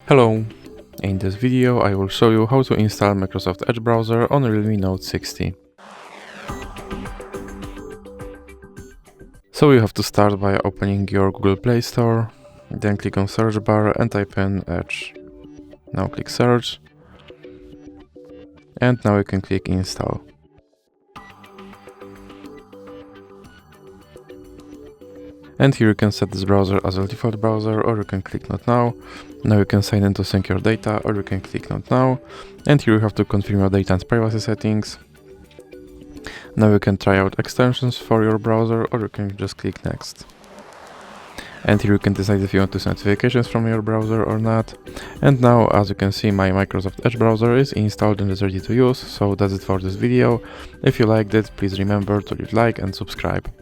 Hello! In this video I will show you how to install Microsoft Edge browser on REALME Note 60. So you have to start by opening your Google Play Store, then click on search bar and type in Edge. Now click search, and now you can click install. And here you can set this browser as a default browser, or you can click not now. Now you can sign in to sync your data, or you can click not now. And here you have to confirm your data and privacy settings. Now you can try out extensions for your browser, or you can just click next. And here you can decide if you want to send notifications from your browser or not. And now, as you can see, my Microsoft Edge browser is installed and is ready to use. So that's it for this video. If you liked it, please remember to leave a like and subscribe.